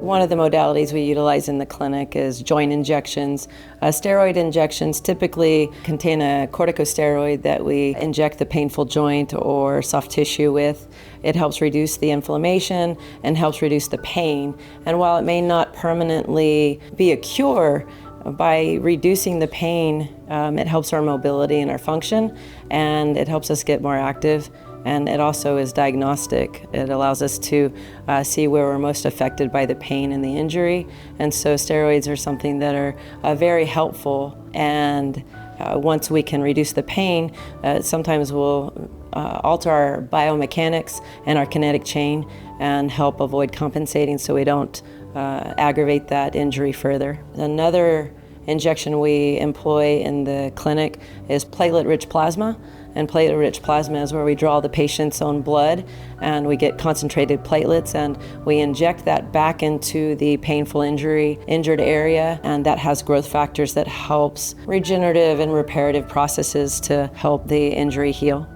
One of the modalities we utilize in the clinic is joint injections. Steroid injections typically contain a corticosteroid that we inject the painful joint or soft tissue with. It helps reduce the inflammation and helps reduce the pain. And while it may not permanently be a cure, by reducing the pain, it helps our mobility and our function, and it helps us get more active. And it also is diagnostic. It allows us to see where we're most affected by the pain and the injury. And so steroids are something that are very helpful. And once we can reduce the pain, sometimes we'll alter our biomechanics and our kinetic chain and help avoid compensating so we don't aggravate that injury further. Another injection we employ in the clinic is platelet-rich plasma. And platelet-rich plasma is where we draw the patient's own blood and we get concentrated platelets and we inject that back into the painful injured area, and that has growth factors that helps regenerative and reparative processes to help the injury heal.